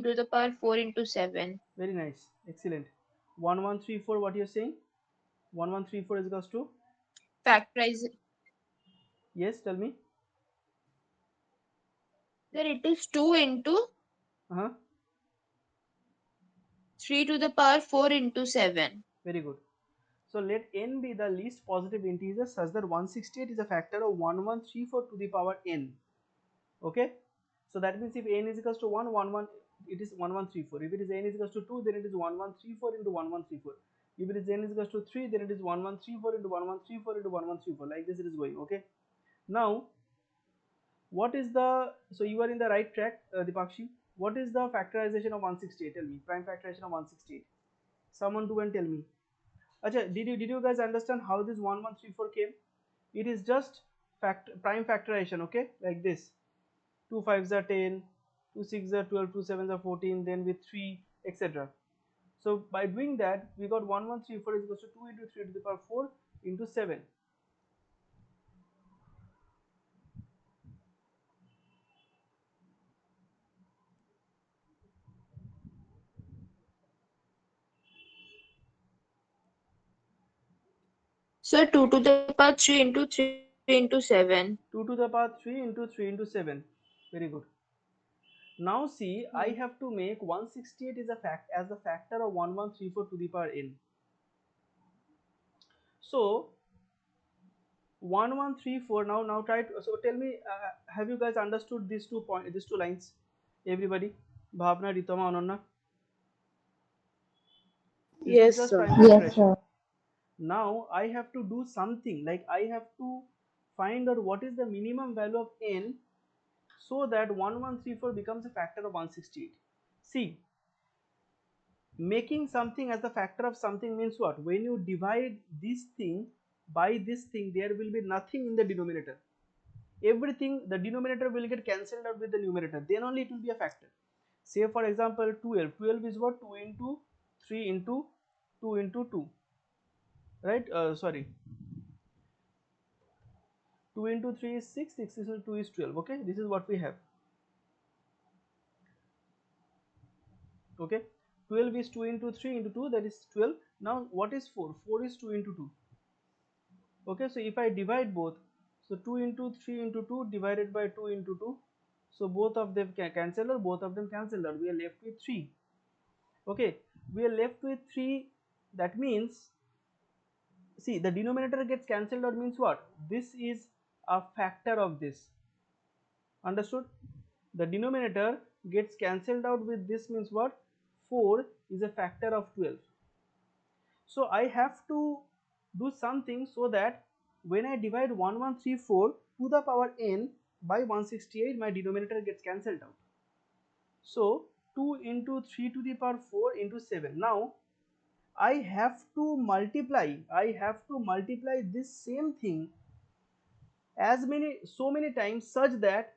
to the power 4 into 7. Very nice, excellent. 1134, what you're saying? 1134 is equals to, Factorize. yes, tell me. Sir, it is 2 into Uh-huh. 3 to the power 4 into 7. Very good. So let n be the least positive integer such that 168 is a factor of 1134 to the power n. Okay. So that means if n is equals to 1, 1, 1, it is 1134. If it is n is equals to 2, then it is 1134 into 1134. If it is n is equals to 3, then it is 1134 into 1134 into 1134. Like this it is going. Okay. Now, what is the, so you are in the right track, Dipakshi. What is the factorization of 168? Tell me. Prime factorization of 168. Someone do and tell me. Acha, did you guys understand how this 1134 came? It is just prime factorization, okay? Like this. 2 5s are 10, 2 6s are 12, 2 7s are 14, then with 3, etc. So by doing that, we got 1134 is equals to 2 into 3 to the power 4 into 7. Sir, 2 to the power 3 into 3 into 7. 2 to the power 3 into 3 into 7. Very good. Now see, I have to make 168 is a fact as the factor of 1134 to the power n. So 1134, now try to, so tell me, have you guys understood these two lines? Everybody, Bhavna, Ritama, Ananya. This is Yes, just sir. prime factorization. Now I have to do something like I have to find out what is the minimum value of n so that 1134 becomes a factor of 168. See, making something as the factor of something means what? When you divide this thing by this thing, there will be nothing in the denominator. Everything, the denominator will get cancelled out with the numerator, then only it will be a factor. Say for example 12 is what? 2 into 3 into 2 into 2, right? Sorry, 2 into 3 is 6, 6 into 2 is 12. Okay, this is what we have. Okay, 12 is 2 into 3 into 2, that is 12. Now what is 4? 4 is 2 into 2. Okay, so if I divide both, so 2 into 3 into 2 divided by 2 into 2, so both of them can cancel, or both of them cancel out, we are left with 3. Okay, we are left with 3. That means, see, the denominator gets cancelled out means what? This is a factor of this. Understood? The denominator gets cancelled out with this means what? 4 is a factor of 12. So I have to do something so that when I divide 1134 to the power n by 168, my denominator gets cancelled out. So 2 into 3 to the power 4 into 7. Now I have to multiply this same thing as so many times such that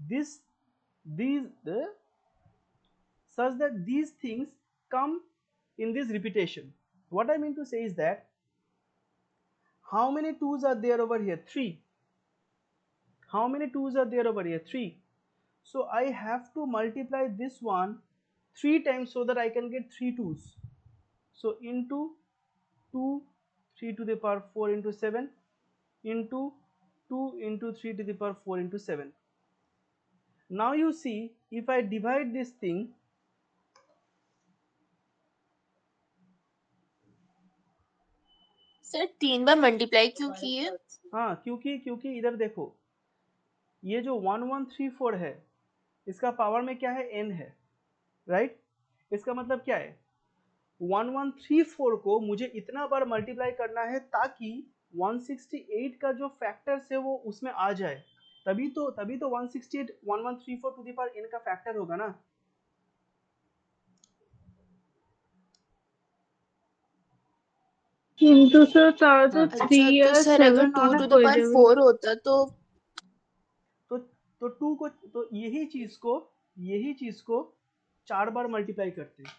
this these such that these things come in this repetition. What I mean to say is that how many 2's are there over here? 3. How many 2's are there over here? 3. So I have to multiply this one 3 times so that I can get 3 2's. So into 2, 3 to the power 4 into 7 into 2 into 3 to the power 4 into 7. Now you see, if I divide this thing, sir 3 bar multiply क्यों किए? हाँ, क्योंकि इधर देखो, ये जो 1134 है, इसका पावर में क्या है? n है, राइट? इसका मतलब क्या है? 1134 को मुझे इतना बार मल्टीप्लाई करना है ताकि 168 का जो फैक्टर्स है वो उसमें आ जाए, तभी तो 168 1134 टू द पावर n का फैक्टर होगा ना. কিন্তু স্যার তারা তো हाँ, 3 अच्छा तो আর सर अगर 7 2 অনেক टू द হয়ে पावर যাবে। 4 होता तो तो तो 2 को, तो यही चीज को 4 बार मल्टीप्लाई करते हैं.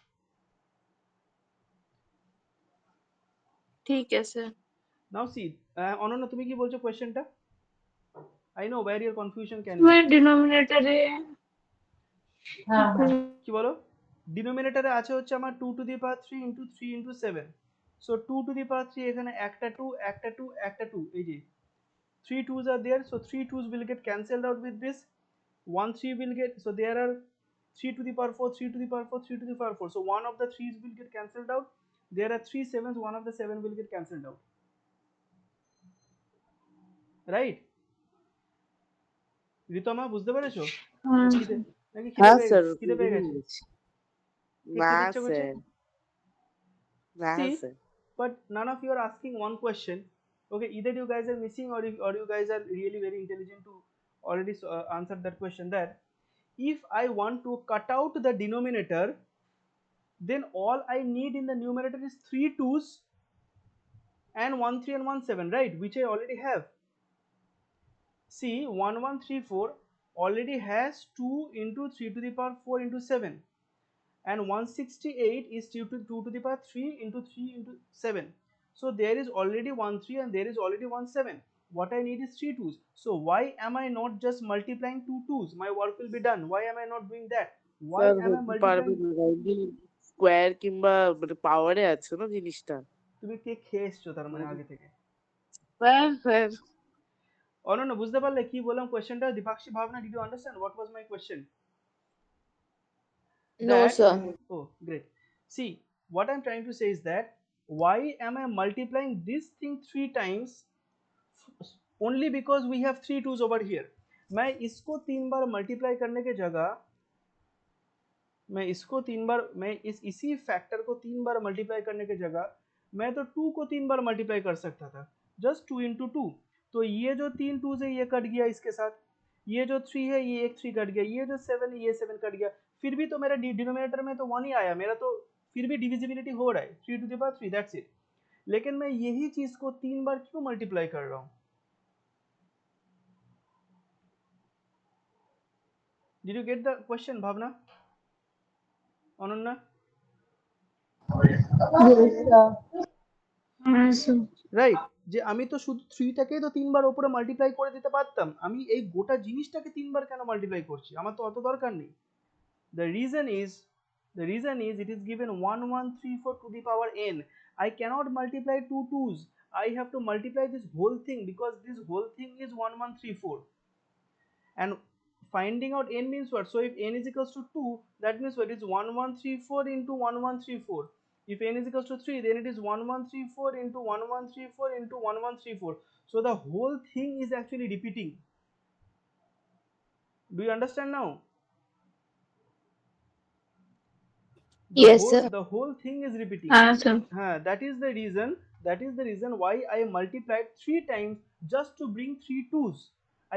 ठीक है सर। नाउ सी, অনন্য তুমি কি বলছো কোশ্চেনটা? I know where your confusion can be. মানে ডিনোমিনেটরে কি বলো, ডিনোমিনেটরে আছে হচ্ছে আমার 2 to the power 3 into 3 into 7। So 2 to the power 3 এখানে একটা 2 একটা 2 একটা 2, এই যে 3 2s are there, so 3 2s will get cancelled out with this. 1 3 will get, so there are 3 to the power 4, 3 to the power 4, 3 to the power 4, so one of the 3's will get cancelled out. There are 3 7s, one of the 7 will get cancelled out, right? রিতমা বুঝতে পেরেছো? খিদে নাকি খিদে হ্যাঁ পেয়ে sir, খিদে পেয়ে গেছে? কে না খেতে ইচ্ছে করছে? স্যার, না See, sir. but none of you are asking one question. Okay, either you guys are missing, or you guys are really very intelligent to already answer that question, that if I want to cut out the denominator, then all I need in the numerator is 3 2's and 1 3 and 1 7, right, which I already have. See, 1134 already has 2 into 3 to the power 4 into 7, and 168 is 2 to the power 3 into 3 into 7. So there is already 1 3 and there is already 1 7. What I need is 3 2's. So why am I not just multiplying 2 2's? My work will be done. Why am I not doing that? Why sir am I হতে পারবে multiplying? না, square কিংবা মানে পাওয়ারে আছে না জিনিসটা। তুমি কে খেয়ে এসছো তার মানে আগে থেকে? স্যার স্যার অনন্য বুঝতে পারলে কি বললাম কোয়েশ্চেনটা? দীপাক্ষী ভাবনা, did you understand what was my question? No, That, sir. oh great. See, what I'm trying to say is that why am I multiplying this thing 3 times? Only because we have 3 2's over here. मैं इसको 3 बार multiply करने के जगह, मैं इसी factor को 3 बार multiply करने के जगह मैं तो 2 को 3 बार मल्टीप्लाई कर सकता था, जस्ट 2 इंटू 2। तो ये जो 3 2's है ये कट गया इसके साथ, ये जो 3 है ये एक 3 कट गया, ये जो 7 है ये 7 कट गया, फिर भी तो मेरा डिनोमिनेटर में तो 1 ही आया, मेरा तो फिर भी डिविजिबिलिटी हो रहा है 3 to the power 3, that's it. लेकिन मैं यही चीज को 3 बार क्यों मल्टीप्लाई कर रहा हूँ? Did you get the question, Bhavna? Ananya? Yes, sir. Right, যে আমি তো শুধু 3 টাকেই তো 3 বার উপরে মাল্টিপ্লাই করে দিতে পারতাম, আমি এই গোটা জিনিসটাকে 3 বার কেন মাল্টিপ্লাই করছি? আমার তো অত দরকার নেই। the reason is it is given 1134 to the power n. I cannot multiply 2 2's, I have to multiply this whole thing because this whole thing is 1134, and finding out n means what? So if n is equals to 2, that means what? It's 1134 into 1134. If n is equals to 3, then it is 1134 into 1134 into 1134. So the whole thing is actually repeating. Do you understand now? Yes, sir. The whole thing is repeating. Sir. That is the reason why I multiplied 3 times just to bring 3 2's.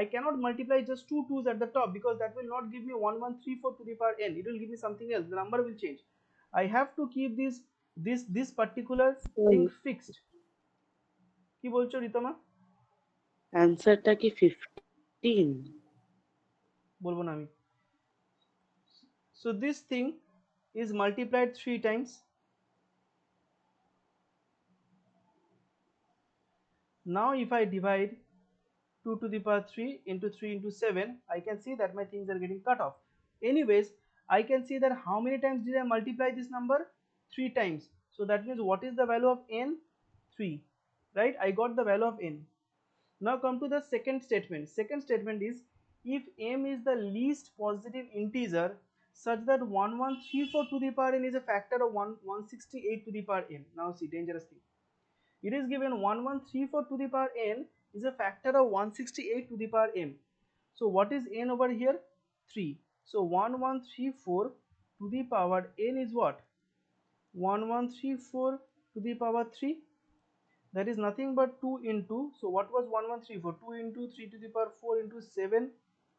I cannot multiply just 2 2's at the top because that will not give me 1134 to the power n. It will give me something else. The number will change. I have to keep this particular thing fixed. কি বলছো রিতমা? অ্যান্সারটা কি 15? বলবো না আমি। So this thing is multiplied 3 times. Now if I divide 2 to the power 3 into 3 into 7, I can see that my things are getting cut off. Anyways, I can see that how many times did I multiply this number? 3 times. So that means what is the value of n? 3, right? I got the value of n. Now come to the second statement. Second statement is, if m is the least positive integer such that 1134 to the power n is a factor of 168 to the power n. Now see, dangerous thing. It is given 1134 to the power n is a factor of 168 to the power m. So what is n over here? 3. So 1134 to the power n is what? 1134 to the power 3. That is nothing but 2 into, so what was 1134? 2 into 3 to the power 4 into 7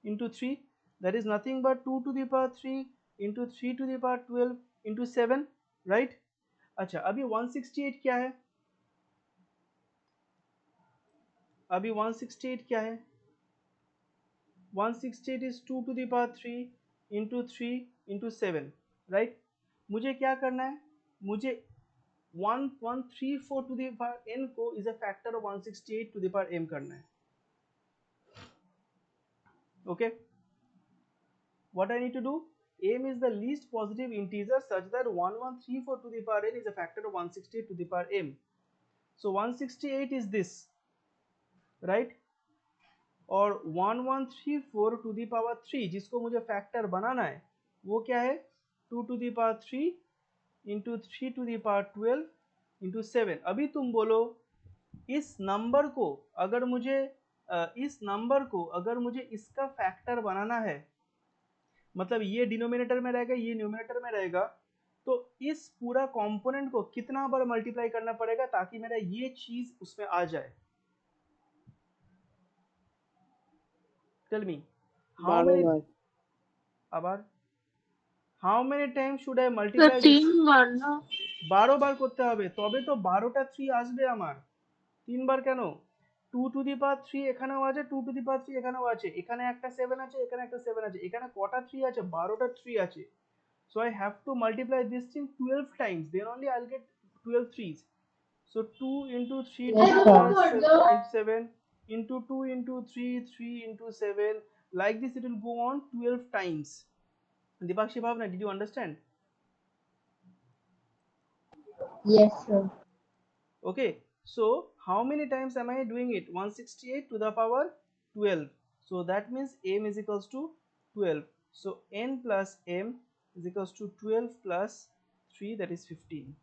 into 3. That is nothing but 2 to the power 3 into 3 to the power 12 into 7, right? अच्छा, अभी 168 क्या है? अभी 168 क्या है? 168 is 2 to the power 3 into 3 into 7, right? मुझे क्या करना है? मुझे 1134 to the power n को is a factor of 168 to the power m करना है. Okay, what I need to do m is the least positive integer such that 1134 to the power n is a factor of 168 to the power m. So 168 is this, right? और 1134 to the power 3 जिसको मुझे factor बनाना है वो क्या है 2 to the power 3 into 3 to the power 12 into 7। अभी तुम बोलो इस नंबर को अगर मुझे इसका फैक्टर बनाना है, मतलब ये डिनोमिनेटर में रहेगा, ये न्यूमिनेटर में रहेगा, तो इस पूरा कंपोनेंट को कितना बार मल्टीप्लाई करना पड़ेगा ताकि मेरा ये चीज उसमें आ जाए? टेल मी हाउ 12 मेनी, বার। আবার how many time should I multiply this? 3 বার না? 12 বার করতে হবে, তবে তো 12টা 3 আসবে আমার। 3 বার কেন? 2 টু দি পাওয়ার 3 এখানেও আছে, 2 টু দি পাওয়ার 3 এখানেও আছে, এখানে একটা 7 আছে, এখানে একটা 7 আছে, এখানে কটা 3 আছে? 12টা 3 আছে। So I have to multiply this thing 12 times, then only I'll get 12 threes. So 2 into 3 to Yes, the sir. power 7 into 2 into 3, 3 into 7, like this it will go on 12 times. Dipakshi Bhavna, did you understand? Yes, sir. Okay, so how many times am I doing it? 168 to the power 12. So that means m is equals to 12. So n plus m is equals to 12 plus 3, that is 15.